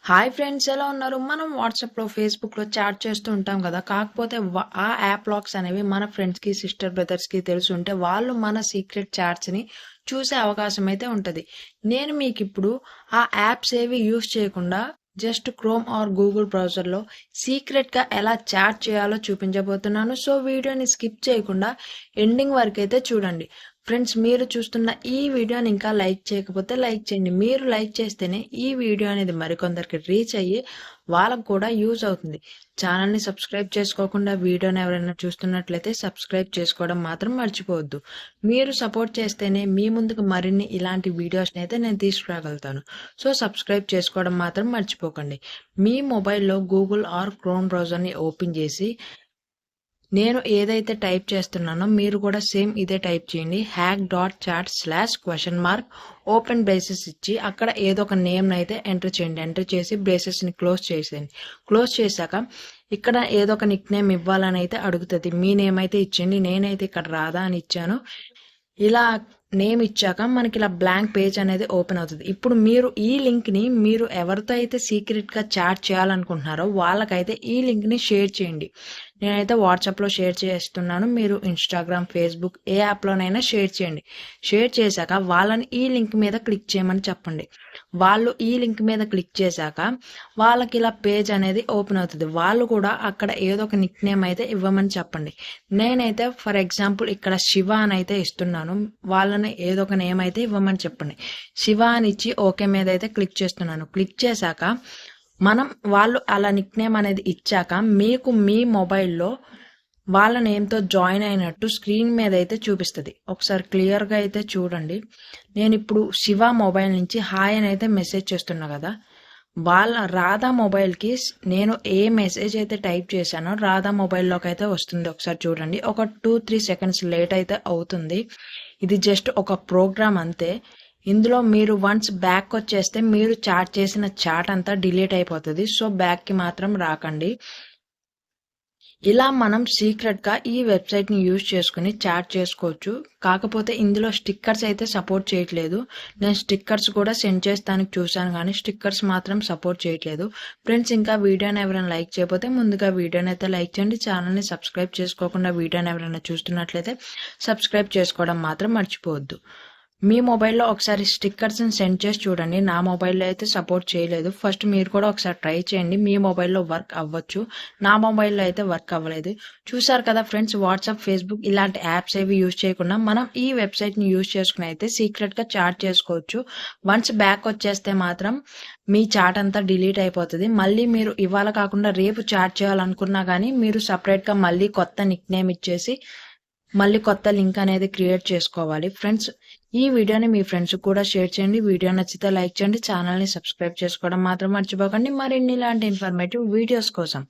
Hi friends, ఎలా ఉన్నారు? మనం వాట్సాప్లో ఫేస్బుక్లో చాట్ చేస్తూ ఉంటాం కదా. కాకపోతే ఆ యాప్ లాక్స్ అనేవి మన ఫ్రెండ్స్కి సిస్టర్ బ్రదర్స్కి తెలుసుంటే వాళ్ళు మన సీక్రెట్ చాట్స్ని చూసే అవకాశం అయితే ఉంటుంది. నేను మీకు ఇప్పుడు ఆ యాప్స్ ఏవి యూస్ చేయకుండా జస్ట్ క్రోమ్ ఆర్ గూగుల్ బ్రౌజర్లో సీక్రెట్గా ఎలా చాట్ చేయాలో చూపించబోతున్నాను. సో వీడియోని స్కిప్ చేయకుండా ఎండింగ్ వరకు అయితే చూడండి. ఫ్రెండ్స్, మీరు చూస్తున్న ఈ వీడియోని ఇంకా లైక్ చేయకపోతే లైక్ చేయండి. మీరు లైక్ చేస్తేనే ఈ వీడియో అనేది మరికొందరికి రీచ్ అయ్యి వాళ్ళకు కూడా యూజ్ అవుతుంది. ఛానల్ని సబ్స్క్రైబ్ చేసుకోకుండా వీడియోని ఎవరైనా చూస్తున్నట్లయితే సబ్స్క్రైబ్ చేసుకోవడం మాత్రం మర్చిపోవద్దు. మీరు సపోర్ట్ చేస్తేనే మీ ముందుకు మరిన్ని ఇలాంటి వీడియోస్ని అయితే నేను తీసుకురాగలుగుతాను. సో సబ్స్క్రైబ్ చేసుకోవడం మాత్రం మర్చిపోకండి. మీ మొబైల్లో గూగుల్ ఆర్ క్రోమ్ బ్రౌజర్ని ఓపెన్ చేసి నేను ఏదైతే టైప్ చేస్తున్నానో మీరు కూడా సేమ్ ఇదే టైప్ చేయండి. hack.chat/?, ఓపెన్ బ్రేసెస్ ఇచ్చి అక్కడ ఏదో ఒక నేమ్ అయితే ఎంటర్ చేయండి. ఎంటర్ చేసి బ్రేసెస్ని క్లోజ్ చేసేయండి. క్లోజ్ చేశాక ఇక్కడ ఏదో ఒక నిక్ నేమ్ ఇవ్వాలని అయితే అడుగుతుంది. మీ నేమ్ అయితే ఇచ్చేయండి. నేనైతే ఇక్కడ రాధా అని ఇచ్చాను. ఇలా నేమ్ ఇచ్చాక మనకి ఇలా బ్లాంక్ పేజ్ అనేది ఓపెన్ అవుతుంది. ఇప్పుడు మీరు ఈ లింక్ని మీరు ఎవరితో అయితే సీక్రెట్గా చాట్ చేయాలనుకుంటున్నారో వాళ్ళకైతే ఈ లింక్ని షేర్ చేయండి. నేనైతే వాట్సాప్లో షేర్ చేస్తున్నాను. మీరు ఇన్స్టాగ్రామ్, ఫేస్బుక్ ఏ యాప్లోనైనా షేర్ చేయండి. షేర్ చేశాక వాళ్ళని ఈ లింక్ మీద క్లిక్ చేయమని చెప్పండి. వాళ్ళు ఈ లింక్ మీద క్లిక్ చేశాక వాళ్ళకి ఇలా పేజ్ అనేది ఓపెన్ అవుతుంది. వాళ్ళు కూడా అక్కడ ఏదో ఒక నిక్ నేమ్ అయితే ఇవ్వమని చెప్పండి. నేనైతే ఫర్ ఎగ్జాంపుల్ ఇక్కడ శివ అని అయితే ఇస్తున్నాను. వాళ్ళని ఏదో ఒక నేమ్ అయితే ఇవ్వమని చెప్పండి. శివ అని ఇచ్చి ఓకే మీద అయితే క్లిక్ చేస్తున్నాను. క్లిక్ చేశాక వాళ్ళు అలా నిక్ నేమ్ అనేది ఇచ్చాక మీకు మీ మొబైల్లో వాళ్ళ నేమ్తో జాయిన్ అయినట్టు స్క్రీన్ మీద అయితే చూపిస్తుంది. ఒకసారి క్లియర్గా అయితే చూడండి. నేను ఇప్పుడు శివ మొబైల్ నుంచి హాయ్ అని అయితే మెసేజ్ చేస్తున్నా కదా. వాళ్ళ రాధా మొబైల్కి నేను ఏ మెసేజ్ అయితే టైప్ చేశానో రాధా మొబైల్లోకి అయితే వస్తుంది. ఒకసారి చూడండి. ఒక 2-3 సెకండ్స్ లేట్ అయితే అవుతుంది. ఇది జస్ట్ ఒక ప్రోగ్రామ్ అంతే. ఇందులో మీరు వన్స్ బ్యాక్ వచ్చేస్తే మీరు చాట్ చేసిన చాట్ అంతా డిలీట్ అయిపోతుంది. సో బ్యాక్కి మాత్రం రాకండి. ఇలా మనం సీక్రెట్గా ఈ వెబ్సైట్ని యూజ్ చేసుకుని చాట్ చేసుకోవచ్చు. కాకపోతే ఇందులో స్టిక్కర్స్ అయితే సపోర్ట్ చేయట్లేదు. నేను స్టిక్కర్స్ కూడా సెండ్ చేస్తానికి చూశాను కానీ స్టిక్కర్స్ మాత్రం సపోర్ట్ చేయట్లేదు. ఫ్రెండ్స్, ఇంకా వీడియోని ఎవరైనా లైక్ చేయకపోతే ముందుగా వీడియోని అయితే లైక్ చేయండి. ఛానల్ని సబ్స్క్రైబ్ చేసుకోకుండా వీడియోని ఎవరైనా చూస్తున్నట్లయితే సబ్స్క్రైబ్ చేసుకోవడం మాత్రం మర్చిపోవద్దు. మీ మొబైల్లో ఒకసారి స్టిక్కర్స్ని సెండ్ చేసి చూడండి. నా మొబైల్లో అయితే సపోర్ట్ చేయలేదు. ఫస్ట్ మీరు కూడా ఒకసారి ట్రై చేయండి. మీ మొబైల్లో వర్క్ అవ్వచ్చు. నా మొబైల్లో అయితే వర్క్ అవ్వలేదు. చూసారు కదా ఫ్రెండ్స్, వాట్సాప్, ఫేస్బుక్ ఇలాంటి యాప్స్ ఏవి యూజ్ చేయకుండా మనం ఈ వెబ్సైట్ని యూజ్ చేసుకుని అయితే సీక్రెట్గా చాట్ చేసుకోవచ్చు. వన్స్ బ్యాక్ వచ్చేస్తే మాత్రం మీ చాట్ అంతా డిలీట్ అయిపోతుంది. మళ్ళీ మీరు ఇవాళ కాకుండా రేపు చాట్ చేయాలనుకున్నా కానీ మీరు సపరేట్గా మళ్ళీ కొత్త నిక్ నేమ్ ఇచ్చేసి మళ్ళీ కొత్త లింక్ అనేది క్రియేట్ చేసుకోవాలి. ఫ్రెండ్స్, ఈ వీడియోని మీ ఫ్రెండ్స్ కూడా షేర్ చేయండి. వీడియో నచ్చితే లైక్ చేయండి. ఛానల్ని సబ్స్క్రైబ్ చేసుకోవడం మాత్రం మర్చిపోకండి మరిన్ని ఇలాంటి ఇన్ఫర్మేటివ్ వీడియోస్ కోసం.